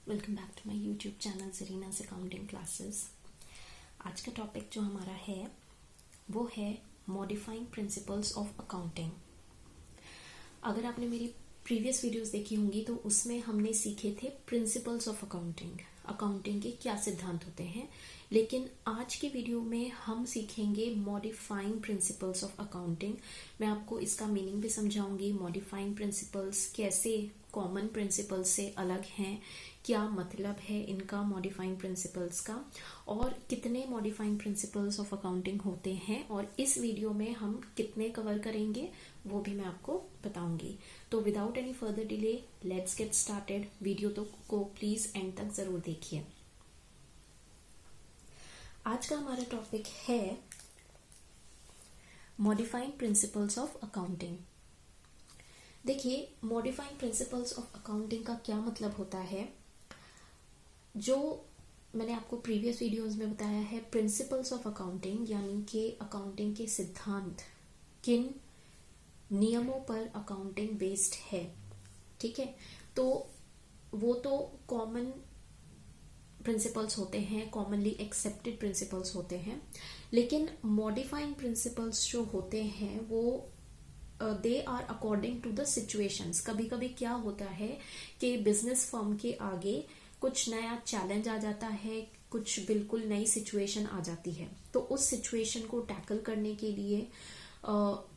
Welcome back to my YouTube channel Zarina's accounting classes. आज का topic जो हमारा है वो है मॉडिफाइंग प्रिंसिपल्स ऑफ अकाउंटिंग। अगर आपने मेरी प्रीवियस वीडियोस देखी होंगी तो उसमें हमने सीखे थे प्रिंसिपल्स ऑफ अकाउंटिंग, अकाउंटिंग के क्या सिद्धांत होते हैं। लेकिन आज की वीडियो में हम सीखेंगे मॉडिफाइंग प्रिंसिपल्स ऑफ अकाउंटिंग। मैं आपको इसका मीनिंग भी समझाऊंगी, मॉडिफाइंग प्रिंसिपल्स कैसे कॉमन प्रिंसिपल्स से अलग हैं, क्या मतलब है इनका मॉडिफाइंग प्रिंसिपल्स का, और कितने मॉडिफाइंग प्रिंसिपल्स ऑफ अकाउंटिंग होते हैं और इस वीडियो में हम कितने कवर करेंगे वो भी मैं आपको बताऊंगी। तो without any further delay let's get started. Video को प्लीज एंड तक जरूर देखिए। आज का हमारा टॉपिक है मॉडिफाइंग प्रिंसिपल्स ऑफ अकाउंटिंग। देखिए, मॉडिफाइंग प्रिंसिपल्स ऑफ अकाउंटिंग का क्या मतलब होता है। जो मैंने आपको प्रीवियस वीडियोस में बताया है, प्रिंसिपल्स ऑफ अकाउंटिंग यानी कि अकाउंटिंग के सिद्धांत, किन नियमों पर अकाउंटिंग बेस्ड है, ठीक है। तो वो तो कॉमन प्रिंसिपल्स होते हैं, कॉमनली एक्सेप्टेड प्रिंसिपल्स होते हैं। लेकिन मॉडिफाइंग प्रिंसिपल्स जो होते हैं वो they are according to the situations. कभी कभी क्या होता है कि बिजनेस फर्म के आगे कुछ नया चैलेंज आ जाता है, कुछ बिल्कुल नई सिचुएशन आ जाती है, तो उस सिचुएशन को टैकल करने के लिए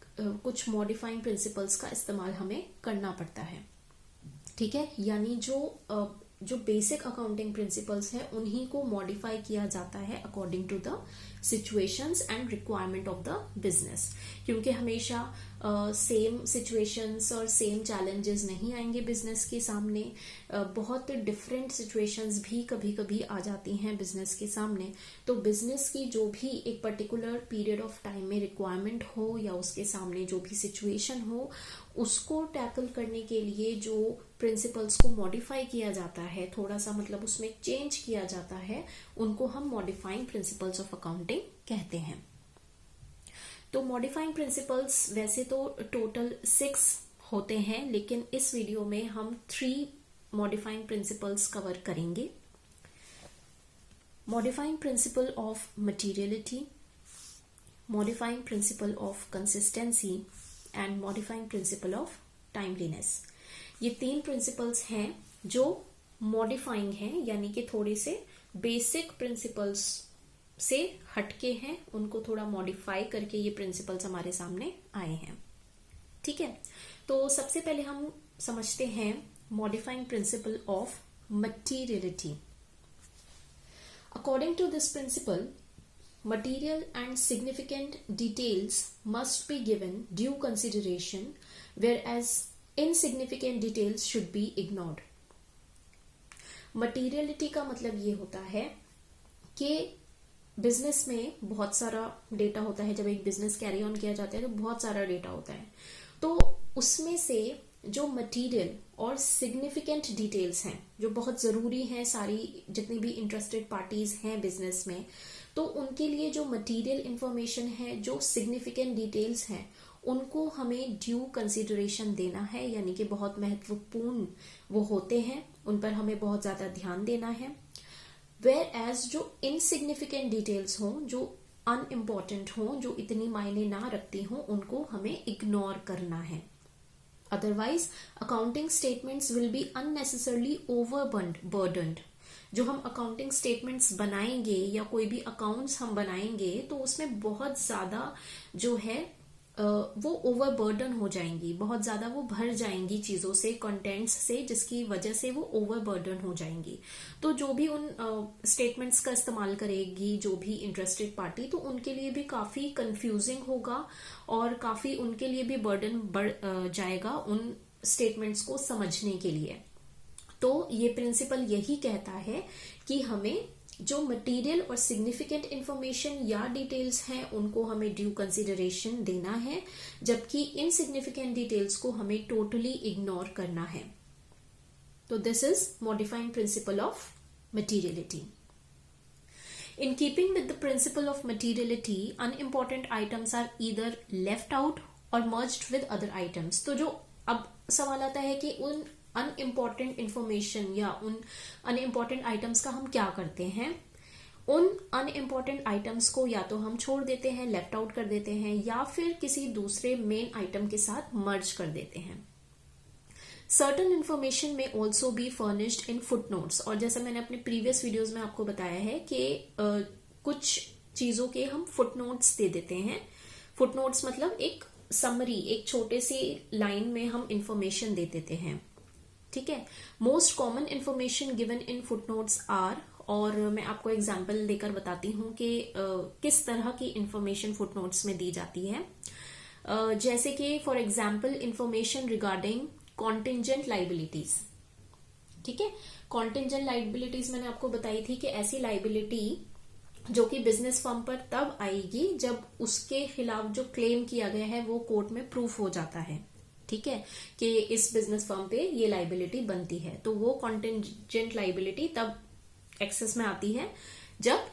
कुछ मॉडिफाइंग प्रिंसिपल्स का इस्तेमाल हमें करना पड़ता है, ठीक है। यानी जो बेसिक अकाउंटिंग प्रिंसिपल्स है उन्हीं को मॉडिफाई किया जाता है according to the situations and requirement of the business, क्योंकि हमेशा सेम सिचुएशंस और सेम चैलेंजेस नहीं आएंगे बिजनेस के सामने। बहुत डिफरेंट सिचुएशंस भी कभी कभी आ जाती हैं बिजनेस के सामने। तो बिजनेस की जो भी एक पर्टिकुलर पीरियड ऑफ टाइम में रिक्वायरमेंट हो या उसके सामने जो भी सिचुएशन हो, उसको टैकल करने के लिए जो प्रिंसिपल्स को मॉडिफाई किया जाता है, थोड़ा सा मतलब उसमें चेंज किया जाता है, उनको हम मॉडिफाइंग प्रिंसिपल्स ऑफ अकाउंटिंग कहते हैं। तो मॉडिफाइंग प्रिंसिपल्स वैसे तो टोटल 6 होते हैं, लेकिन इस वीडियो में हम 3 मॉडिफाइंग प्रिंसिपल्स कवर करेंगे। Modifying principle of materiality, modifying principle of consistency and modifying principle of timeliness. ये 3 प्रिंसिपल्स हैं जो मॉडिफाइंग हैं, यानी कि थोड़े से बेसिक प्रिंसिपल्स से हटके हैं, उनको थोड़ा मॉडिफाई करके ये प्रिंसिपल्स हमारे सामने आए हैं, ठीक है। तो सबसे पहले हम समझते हैं modifying principle of materiality. According to this principle, material and significant details must be given due consideration, whereas insignificant details should be ignored. Materiality का मतलब ये होता है कि बिजनेस में बहुत सारा डेटा होता है। जब एक बिजनेस कैरी ऑन किया जाता है तो बहुत सारा डेटा होता है, तो उसमें से जो मटेरियल और सिग्निफिकेंट डिटेल्स हैं, जो बहुत जरूरी हैं, सारी जितनी भी इंटरेस्टेड पार्टीज हैं बिजनेस में, तो उनके लिए जो मटेरियल इंफॉर्मेशन है, जो सिग्निफिकेंट डिटेल्स हैं, उनको हमें ड्यू कंसिडरेशन देना है, यानी कि बहुत महत्वपूर्ण वो होते हैं, उन पर हमें बहुत ज्यादा ध्यान देना है। वेयर एज जो इनसिग्निफिकेंट डिटेल्स हों, जो अनइम्पॉर्टेंट हों, जो इतनी मायने ना रखती हों, उनको हमें इग्नोर करना है। Otherwise accounting statements will be unnecessarily overburdened. जो हम अकाउंटिंग स्टेटमेंट्स बनाएंगे या कोई भी अकाउंट्स हम बनाएंगे तो उसमें बहुत ज्यादा जो है वो ओवरबर्डन हो जाएंगी, बहुत ज्यादा वो भर जाएंगी चीजों से, कंटेंट्स से, जिसकी वजह से वो ओवरबर्डन हो जाएंगी। तो जो भी उन स्टेटमेंट्स का इस्तेमाल करेगी जो भी इंटरेस्टेड पार्टी, तो उनके लिए भी काफी कंफ्यूजिंग होगा और काफी उनके लिए भी बर्डन बढ़ जाएगा उन स्टेटमेंट्स को समझने के लिए। तो ये प्रिंसिपल यही कहता है कि हमें जो मटेरियल और सिग्निफिकेंट इंफॉर्मेशन या डिटेल्स हैं उनको हमें ड्यू कंसिडरेशन देना है, जबकि इनसिग्निफिकेंट डिटेल्स को हमें टोटली इग्नोर करना है। तो this is modifying principle of materiality. In keeping with the principle of materiality, unimportant items are either left out or merged with other items. तो जो अब सवाल आता है कि उन अनइम्पॉर्टेंट इंफॉर्मेशन या उन अनइम्पॉर्टेंट आइटम्स का हम क्या करते हैं, उन अनइम्पॉर्टेंट आइटम्स को या तो हम छोड़ देते हैं, लेफ्ट आउट कर देते हैं, या फिर किसी दूसरे मेन आइटम के साथ मर्ज कर देते हैं. सर्टन इन्फॉर्मेशन में also be furnished in footnotes. और जैसा मैंने अपने प्रीवियस वीडियोज में आपको बताया है कि कुछ चीजों के हम फुटनोट्स दे देते हैं. फुटनोट्स मतलब एक समरी, एक छोटे सी लाइन में हम इंफॉर्मेशन दे देते हैं. ठीक है. Most common information given in footnotes are, और मैं आपको एग्जाम्पल देकर बताती हूँ कि किस तरह की इंफॉर्मेशन फुटनोट्स में दी जाती है. जैसे कि for example information regarding contingent liabilities. ठीक है. कॉन्टिंजेंट लाइबिलिटीज मैंने आपको बताई थी कि ऐसी लाइबिलिटी जो कि बिजनेस फर्म पर तब आएगी जब उसके खिलाफ जो क्लेम किया गया है वो कोर्ट में प्रूफ हो जाता है. ठीक है, कि इस बिजनेस फर्म पे ये लाइबिलिटी बनती है. तो वो कॉन्टिंजेंट लाइबिलिटी तब एक्सेस में आती है जब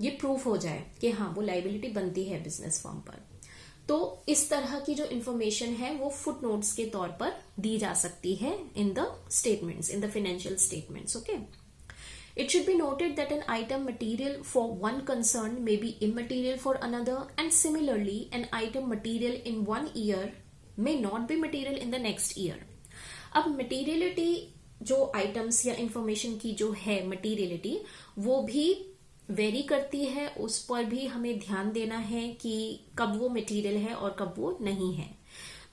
ये प्रूफ हो जाए कि हाँ वो लाइबिलिटी बनती है बिजनेस फर्म पर. तो इस तरह की जो इंफॉर्मेशन है वो फुटनोट्स के तौर पर दी जा सकती है in the statements, in the financial statements. Okay. It should be noted that an item material for one concern may be immaterial for another, and similarly an item material in one year may not be material in the next year. अब materiality जो items या information की जो है materiality वो भी very करती है. उस पर भी हमें ध्यान देना है कि कब वो मटेरियल है और कब वो नहीं है.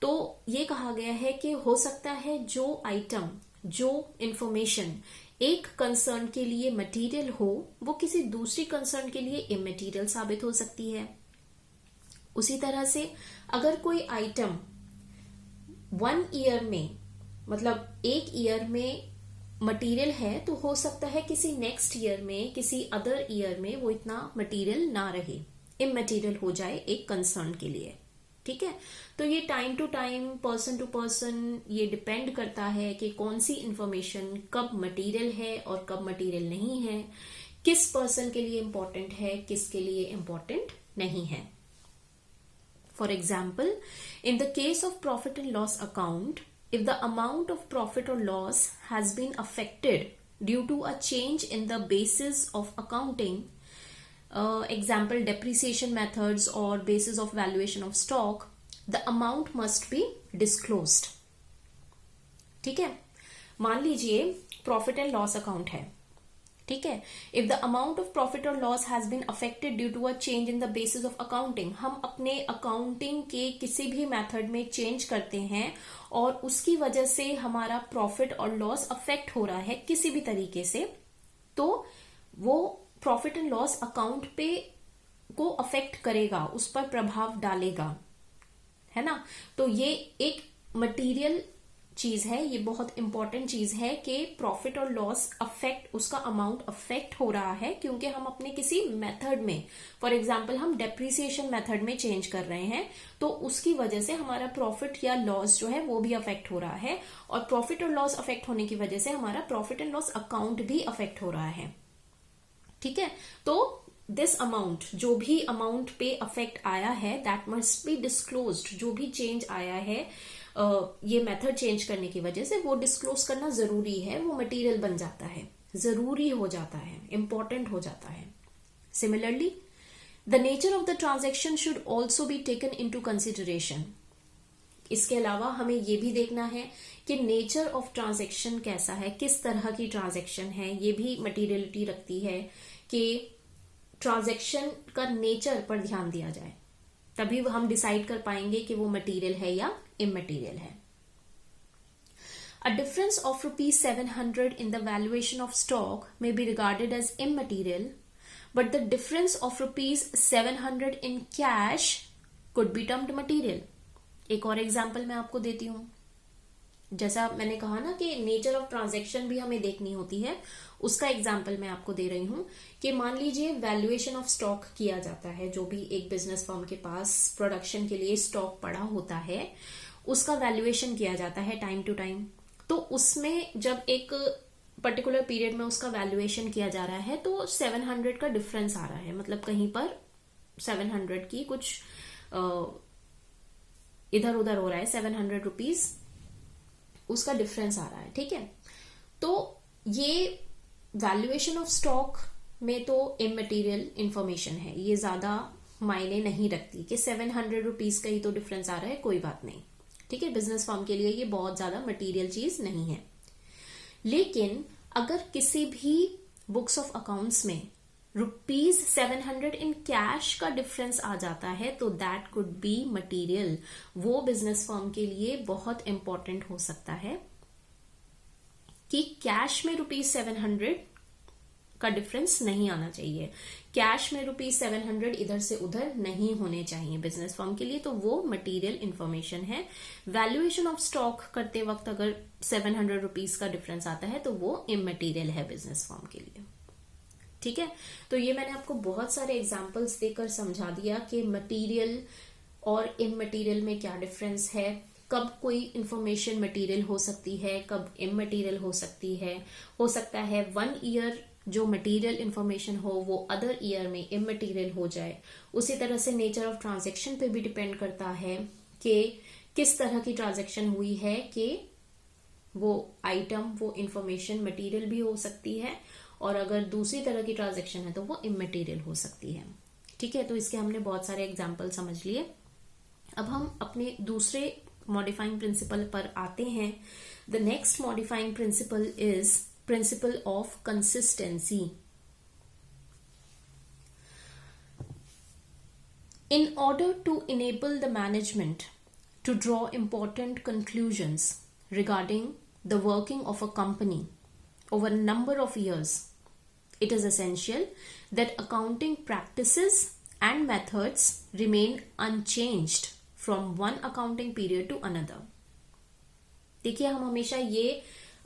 तो ये कहा गया है कि हो सकता है जो आइटम, जो इंफॉर्मेशन एक कंसर्न के लिए मटेरियल हो वो किसी दूसरी कंसर्न के लिए इमटेरियल साबित हो सकती है. उसी तरह से अगर कोई आइटम 1 ईयर में, मतलब एक ईयर में मटेरियल है, तो हो सकता है किसी नेक्स्ट ईयर में, किसी अदर ईयर में वो इतना मटेरियल ना रहे, इमटेरियल हो जाए एक कंसर्न के लिए. ठीक है. तो ये time to time, person to person ये डिपेंड करता है कि कौन सी इंफॉर्मेशन कब मटेरियल है और कब मटेरियल नहीं है, किस पर्सन के लिए इंपॉर्टेंट है, किसके लिए इंपॉर्टेंट नहीं है. For example, in the case of profit and loss account, if the amount of profit or loss has been affected due to a change in the basis of accounting, example depreciation methods or basis of valuation of stock, the amount must be disclosed. ठीक है. मान लीजिए profit and loss account है. ठीक है. If the amount of profit और loss has been affected due to a change in the basis of accounting, हम अपने अकाउंटिंग के किसी भी मेथड में चेंज करते हैं और उसकी वजह से हमारा प्रॉफिट और लॉस अफेक्ट हो रहा है किसी भी तरीके से, तो वो प्रॉफिट एंड लॉस अकाउंट पे को अफेक्ट करेगा, उस पर प्रभाव डालेगा, है ना. तो ये एक मटेरियल चीज है, ये बहुत इंपॉर्टेंट चीज है कि प्रॉफिट और लॉस अफेक्ट, उसका अमाउंट अफेक्ट हो रहा है क्योंकि हम अपने किसी मेथड में, फॉर एग्जांपल हम डेप्रिसिएशन मेथड में चेंज कर रहे हैं, तो उसकी वजह से हमारा प्रॉफिट या लॉस जो है वो भी अफेक्ट हो रहा है, और प्रॉफिट और लॉस अफेक्ट होने की वजह से हमारा प्रॉफिट एंड लॉस अकाउंट भी अफेक्ट हो रहा है. ठीक है. तो दिस अमाउंट, जो भी अमाउंट पे अफेक्ट आया है, दैट मस्ट बी डिस्क्लोज्ड. जो भी चेंज आया है ये मेथड चेंज करने की वजह से, वो डिस्क्लोज करना जरूरी है. वो मटेरियल बन जाता है, जरूरी हो जाता है, इंपॉर्टेंट हो जाता है. Similarly the nature of the transaction should also be taken into consideration. इसके अलावा हमें ये भी देखना है कि नेचर ऑफ ट्रांजेक्शन कैसा है, किस तरह की ट्रांजेक्शन है. ये भी मटेरियलिटी रखती है कि ट्रांजेक्शन का नेचर पर ध्यान दिया जाए, तभी हम डिसाइड कर पाएंगे कि वो मटेरियल है या इमटेरियल है. A difference of ₹700 in the valuation of stock may be regarded as immaterial, but the difference of ₹700 in cash could be termed material. एक और एग्जाम्पल मैं आपको देती हूँ. जैसा मैंने कहा ना कि नेचर ऑफ ट्रांजैक्शन भी हमें देखनी होती है, उसका एग्जाम्पल मैं आपको दे रही हूँ कि मान लीजिए वैल्यूएशन ऑफ स्टॉक किया जाता है. जो भी एक बिजनेस फर्म के पास प्रोडक्शन के लिए स्टॉक पड़ा होता है, उसका वैल्यूएशन किया जाता है टाइम टू टाइम. तो उसमें जब एक पर्टिकुलर पीरियड में उसका वैल्यूएशन किया जा रहा है तो 700 का डिफरेंस आ रहा है, मतलब कहीं पर 700 की कुछ इधर उधर हो रहा है, ₹700 उसका डिफरेंस आ रहा है, ठीक है। तो ये वैल्यूएशन ऑफ स्टॉक में तो इमटेरियल इंफॉर्मेशन है, ये ज्यादा मायने नहीं रखती कि 700 रुपीज का ही तो डिफरेंस आ रहा है, कोई बात नहीं, ठीक है। बिजनेस फर्म के लिए ये बहुत ज्यादा मटेरियल चीज नहीं है। लेकिन अगर किसी भी बुक्स ऑफ अकाउंट्स में ₹700 इन कैश का डिफरेंस आ जाता है तो दैट कुड बी मटेरियल। वो बिजनेस फर्म के लिए बहुत इंपॉर्टेंट हो सकता है कि कैश में ₹700 का डिफरेंस नहीं आना चाहिए, कैश में ₹700 इधर से उधर नहीं होने चाहिए बिजनेस फर्म के लिए, तो वो मटेरियल इंफॉर्मेशन है। वैल्यूएशन ऑफ स्टॉक करते वक्त अगर ₹700 का डिफरेंस आता है तो वो इमटेरियल है बिजनेस फर्म के लिए, ठीक है। तो ये मैंने आपको बहुत सारे एग्जांपल्स देकर समझा दिया कि मटेरियल और इमटेरियल में क्या डिफरेंस है, कब कोई इंफॉर्मेशन मटेरियल हो सकती है, कब इमटेरियल हो सकती है। हो सकता है 1 ईयर जो मटेरियल इंफॉर्मेशन हो वो अदर ईयर में इमटेरियल हो जाए। उसी तरह से नेचर ऑफ ट्रांजैक्शन पे भी डिपेंड करता है कि किस तरह की ट्रांजैक्शन हुई है कि वो आइटम, वो इंफॉर्मेशन मटेरियल भी हो सकती है, और अगर दूसरी तरह की ट्रांजैक्शन है तो वो इमटेरियल हो सकती है, ठीक है। तो इसके हमने बहुत सारे एग्जाम्पल समझ लिए। अब हम अपने दूसरे मॉडिफाइंग प्रिंसिपल पर आते हैं। The next modifying principle is principle of consistency. In order to enable the management to draw important conclusions regarding the working of a company over a number of years, it is essential that accounting practices and methods remain unchanged from one accounting period to another. देखिए, हम हमेशा ये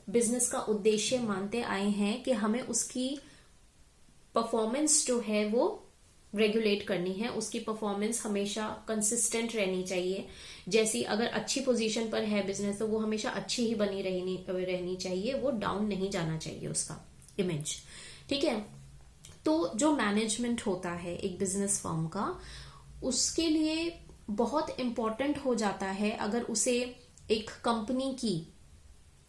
business का उद्देश्य मानते आए हैं कि हमें उसकी परफॉर्मेंस जो है वो रेगुलेट करनी है, उसकी परफॉर्मेंस हमेशा कंसिस्टेंट रहनी चाहिए। जैसी अगर अच्छी पोजीशन पर है बिजनेस तो वो हमेशा अच्छी ही बनी रहनी चाहिए, वो डाउन नहीं जाना चाहिए उसका इमेज, ठीक है। तो जो मैनेजमेंट होता है एक बिजनेस फर्म का, उसके लिए बहुत इंपॉर्टेंट हो जाता है अगर उसे एक कंपनी की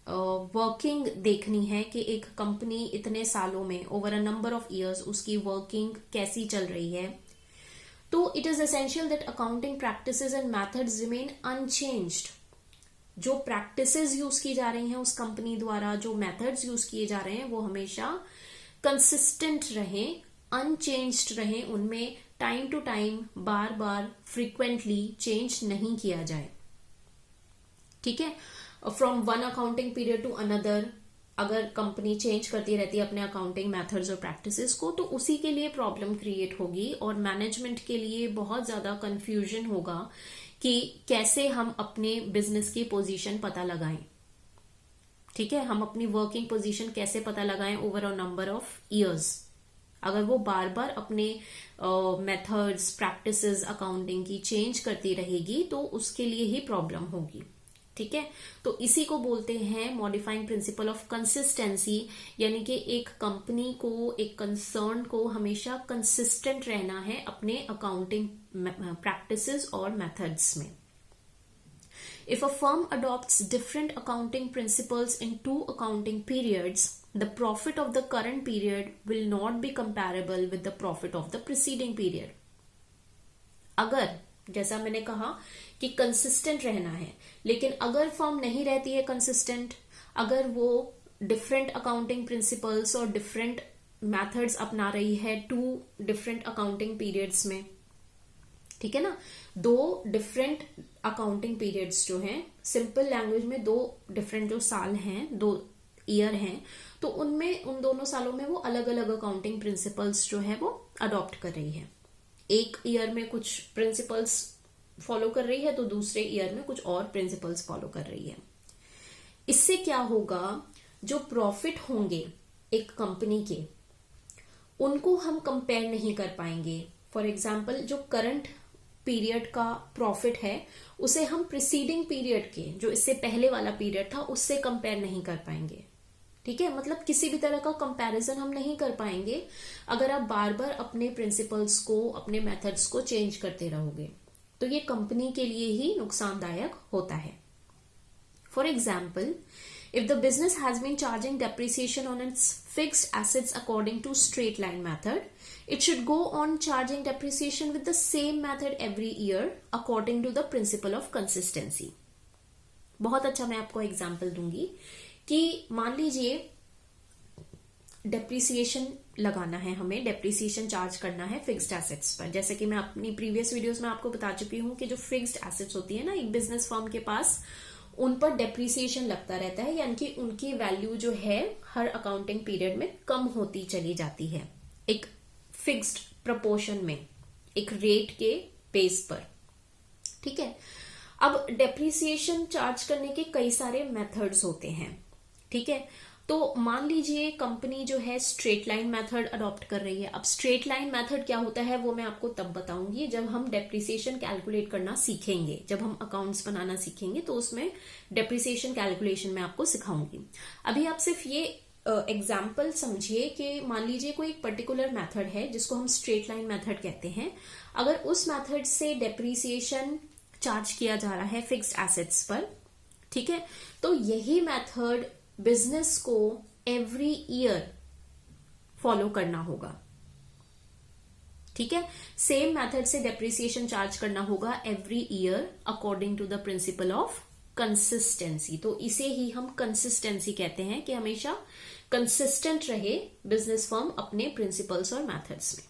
वर्किंग देखनी है कि एक कंपनी इतने सालों में over a number of years उसकी वर्किंग कैसी चल रही है, तो it is essential that accounting practices and methods remain unchanged. जो प्रैक्टिसेस यूज की जा रही हैं उस कंपनी द्वारा, जो मेथड्स यूज किए जा रहे हैं वो हमेशा कंसिस्टेंट रहें, अनचेंज्ड रहें, उनमें टाइम टू टाइम बार बार फ्रीक्वेंटली चेंज नहीं किया जाए, ठीक है। From one accounting period to another अगर कंपनी चेंज करती रहती है अपने अकाउंटिंग मेथड्स और प्रैक्टिसेस को, तो उसी के लिए प्रॉब्लम क्रिएट होगी और मैनेजमेंट के लिए बहुत ज्यादा कंफ्यूजन होगा कि कैसे हम अपने बिजनेस की पोजीशन पता लगाएं, ठीक है। हम अपनी वर्किंग पोजीशन कैसे पता लगाएं over a number of years. अगर वो बार बार अपने मेथड्स प्रैक्टिसेस अकाउंटिंग की चेंज करती रहेगी तो उसके लिए ही प्रॉब्लम होगी, ठीक है। तो इसी को बोलते हैं मॉडिफाइंग प्रिंसिपल ऑफ कंसिस्टेंसी, यानी कि एक कंपनी को, एक कंसर्न को हमेशा कंसिस्टेंट रहना है अपने अकाउंटिंग प्रैक्टिसेस और मेथड्स में। If a firm adopts different accounting principles in 2 accounting periods, the profit of the current period will not be comparable with the profit of the preceding period. अगर, जैसा मैंने कहा कि कंसिस्टेंट रहना है, लेकिन अगर फर्म नहीं रहती है कंसिस्टेंट, अगर वो डिफरेंट अकाउंटिंग प्रिंसिपल्स और डिफरेंट मेथड्स अपना रही है 2 डिफरेंट अकाउंटिंग पीरियड्स में, ठीक है ना, 2 डिफरेंट अकाउंटिंग पीरियड्स जो हैं, सिंपल लैंग्वेज में 2 डिफरेंट जो साल हैं, 2 ईयर हैं, तो उनमें उन दोनों सालों में वो अलग अलग अकाउंटिंग प्रिंसिपल्स जो है वो अडॉप्ट कर रही है। एक ईयर में कुछ प्रिंसिपल्स फॉलो कर रही है तो दूसरे ईयर में कुछ और प्रिंसिपल्स फॉलो कर रही है। इससे क्या होगा, जो प्रॉफिट होंगे एक कंपनी के, उनको हम कंपेयर नहीं कर पाएंगे। फॉर एग्जाम्पल, जो करंट पीरियड का प्रॉफिट है उसे हम प्रीसीडिंग पीरियड के, जो इससे पहले वाला पीरियड था, उससे कंपेयर नहीं कर पाएंगे, ठीक है। मतलब किसी भी तरह का कंपैरिजन हम नहीं कर पाएंगे अगर आप बार बार अपने प्रिंसिपल्स को, अपने मेथड्स को चेंज करते रहोगे, तो ये कंपनी के लिए ही नुकसानदायक होता है। For example, if the business has been charging depreciation on its fixed assets according to straight line method, it should go on charging depreciation with the same method every year according to the principle of consistency. बहुत अच्छा, मैं आपको example दूंगी कि मान लीजिए depreciation लगाना है, हमें डेप्रिसिएशन चार्ज करना है फिक्स्ड एसेट्स पर। जैसे कि मैं अपनी प्रीवियस वीडियोस में आपको बता चुकी हूं कि जो फिक्स्ड एसेट्स होती है ना एक बिजनेस फर्म के पास, उन पर डेप्रिसिएशन लगता रहता है, यानी कि उनकी वैल्यू जो है हर अकाउंटिंग पीरियड में कम होती चली जाती है एक फिक्स्ड प्रपोर्शन में, एक रेट के बेस पर। ठीक है, अब डेप्रिसिएशन चार्ज करने के कई सारे मेथड्स होते हैं। ठीक है, तो मान लीजिए कंपनी जो है स्ट्रेट लाइन मेथड अडॉप्ट कर रही है। अब स्ट्रेट लाइन मेथड क्या होता है वो मैं आपको तब बताऊंगी जब हम डेप्रिसिएशन कैलकुलेट करना सीखेंगे, जब हम अकाउंट्स बनाना सीखेंगे तो उसमें डेप्रिसिएशन कैलकुलेशन में आपको सिखाऊंगी। अभी आप सिर्फ ये एग्जाम्पल समझिए कि मान लीजिए कोई एक पर्टिकुलर मेथड है जिसको हम स्ट्रेट लाइन मेथड कहते हैं। अगर उस मेथड से डेप्रिसिएशन चार्ज किया जा रहा है फिक्स्ड एसेट्स पर, ठीक है, तो यही मेथड बिजनेस को एवरी ईयर फॉलो करना होगा। ठीक है, सेम मेथड से डेप्रिसिएशन चार्ज करना होगा every year according to the principle of consistency. तो इसे ही हम कंसिस्टेंसी कहते हैं कि हमेशा कंसिस्टेंट रहे बिजनेस फर्म अपने प्रिंसिपल्स और मेथड्स में।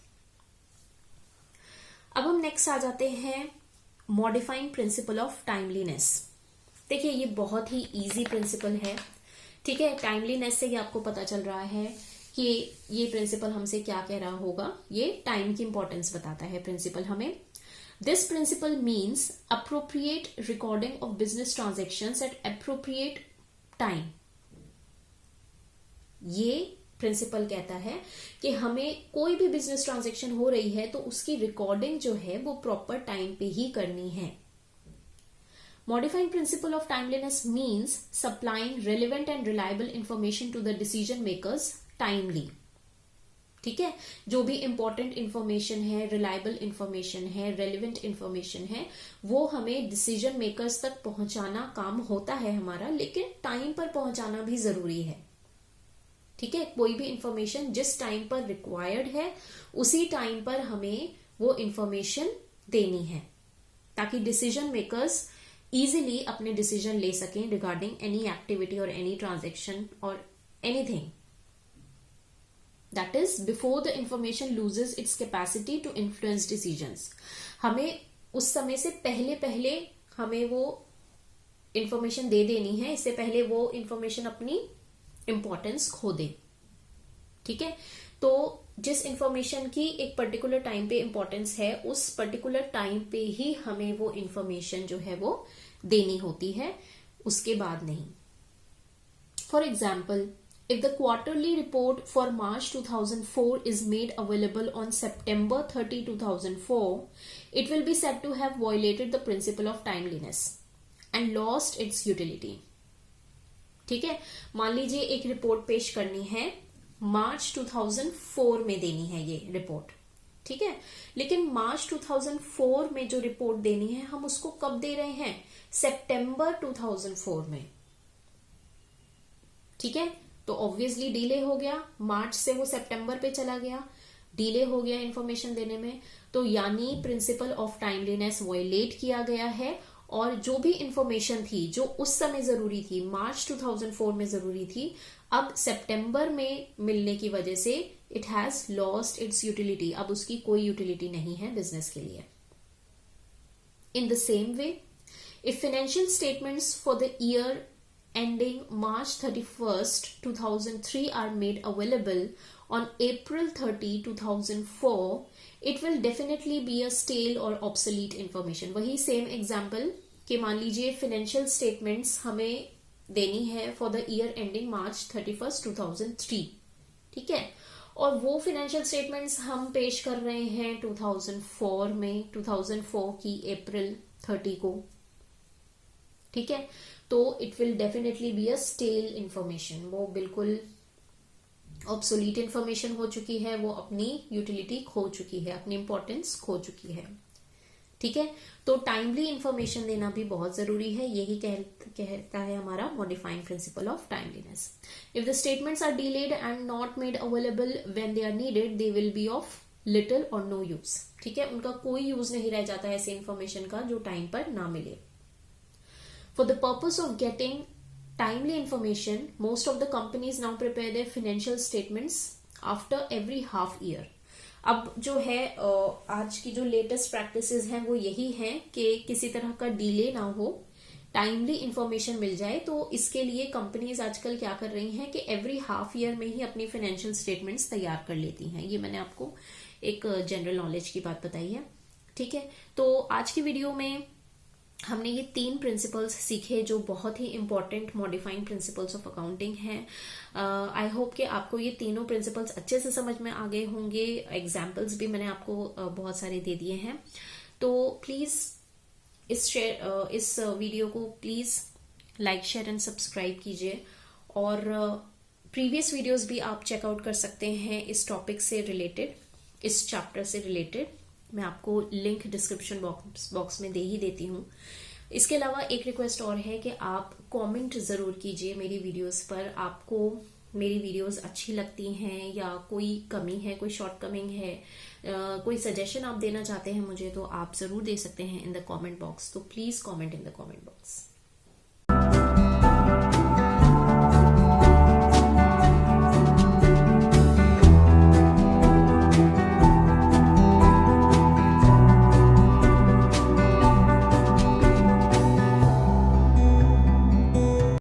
अब हम नेक्स्ट आ जाते हैं मॉडिफाइंग प्रिंसिपल ऑफ टाइमलीनेस। देखिए ये बहुत ही इजी प्रिंसिपल है। ठीक है, टाइमलीनेस से ही आपको पता चल रहा है कि ये प्रिंसिपल हमसे क्या कह रहा होगा। ये टाइम की इंपॉर्टेंस बताता है प्रिंसिपल हमें। This principle means appropriate recording of business transactions eight appropriate time. ये प्रिंसिपल कहता है कि हमें कोई भी बिजनेस ट्रांजेक्शन हो रही है तो उसकी रिकॉर्डिंग जो है वो प्रॉपर टाइम पे ही करनी है। Modifying principle of timeliness means supplying relevant and reliable information to the decision makers timely. ठीक है, जो भी इंपॉर्टेंट इंफॉर्मेशन है, रिलायबल इंफॉर्मेशन है, रेलिवेंट इंफॉर्मेशन है, वो हमें डिसीजन मेकर्स तक पहुंचाना काम होता है हमारा, लेकिन टाइम पर पहुंचाना भी जरूरी है। ठीक है, कोई भी इंफॉर्मेशन जिस टाइम पर रिक्वायर्ड है उसी टाइम पर हमें वो इंफॉर्मेशन देनी है ताकि डिसीजन मेकर्स इजीली अपने डिसीजन ले सकें रिगार्डिंग एनी एक्टिविटी और एनी ट्रांजेक्शन और anything. That is before the information loses its capacity to influence decisions. हमें उस समय से पहले हमें वो इंफॉर्मेशन दे देनी है, इससे पहले वो इंफॉर्मेशन अपनी इंपॉर्टेंस खो दे। ठीक है, तो जिस इंफॉर्मेशन की एक पर्टिकुलर टाइम पे इंपॉर्टेंस है उस पर्टिकुलर टाइम पे ही हमें वो इंफॉर्मेशन जो है वो देनी होती है, उसके बाद नहीं। For example, if the quarterly report for March 2004 is made available on September 30, 2004, it will be said to have violated the principle of timeliness and lost its utility. ठीक है, मान लीजिए एक रिपोर्ट पेश करनी है, मार्च 2004 में देनी है ये रिपोर्ट। ठीक है, लेकिन मार्च 2004 में जो रिपोर्ट देनी है हम उसको कब दे रहे हैं? सितंबर 2004 में। ठीक है, तो ऑब्वियसली डिले हो गया, मार्च से वो सितंबर पे चला गया, डिले हो गया इंफॉर्मेशन देने में, तो यानी प्रिंसिपल ऑफ टाइमलीनेस वायलेट किया गया है और जो भी इंफॉर्मेशन थी जो उस समय जरूरी थी, मार्च 2004 में जरूरी थी, अब सितंबर में मिलने की वजह से it has lost its utility, अब उसकी कोई यूटिलिटी नहीं है बिजनेस के लिए। In the same way, if financial statements for the year ending March 31st, 2003 are made available on April 30, 2004, it will definitely be a stale or obsolete information. वही same example कि मान लीजिए financial statements हमें देनी है for the year ending March 31st, 2003, ठीक है, और वो फाइनेंशियल स्टेटमेंट्स हम पेश कर रहे हैं 2004 में, 2004 की अप्रैल 30 को। ठीक है, तो it will definitely be a stale information, वो बिल्कुल ऑब्सोलीट इंफॉर्मेशन हो चुकी है, वो अपनी यूटिलिटी खो चुकी है, अपनी इंपॉर्टेंस खो चुकी है। ठीक है, तो टाइमली इंफॉर्मेशन देना भी बहुत जरूरी है, यही कहता है हमारा modifying principle of timeliness. If the statements are delayed and not made available when they are needed, they will be of little or no use. ठीक है, उनका कोई यूज नहीं रह जाता है ऐसे इंफॉर्मेशन का जो टाइम पर ना मिले। For the purpose of getting timely information, most of the companies now prepare their financial statements after every half year. अब जो है आज की जो लेटेस्ट प्रैक्टिसेस हैं वो यही हैं कि किसी तरह का डिले ना हो, टाइमली इंफॉर्मेशन मिल जाए। तो इसके लिए कंपनीज आजकल क्या कर रही हैं कि एवरी हाफ ईयर में ही अपनी फाइनेंशियल स्टेटमेंट्स तैयार कर लेती हैं। ये मैंने आपको एक जनरल नॉलेज की बात बताई है। ठीक है, तो आज की वीडियो में हमने ये 3 प्रिंसिपल्स सीखे जो बहुत ही important modifying principles of accounting हैं। आई होप कि आपको ये तीनों प्रिंसिपल्स अच्छे से समझ में आ गए होंगे। एग्जाम्पल्स भी मैंने आपको बहुत सारे दे दिए हैं। तो प्लीज इस वीडियो को please like, share and subscribe कीजिए। और प्रीवियस वीडियोस भी आप चेकआउट कर सकते हैं इस टॉपिक से रिलेटेड, इस चैप्टर से रिलेटेड। मैं आपको लिंक डिस्क्रिप्शन बॉक्स में दे ही देती हूँ। इसके अलावा एक रिक्वेस्ट और है कि आप कमेंट जरूर कीजिए मेरी वीडियोस पर। आपको मेरी वीडियोस अच्छी लगती हैं या कोई कमी है, कोई शॉर्टकमिंग है, कोई सजेशन आप देना चाहते हैं मुझे, तो आप जरूर दे सकते हैं इन द कमेंट बॉक्स। तो please comment in the comment box.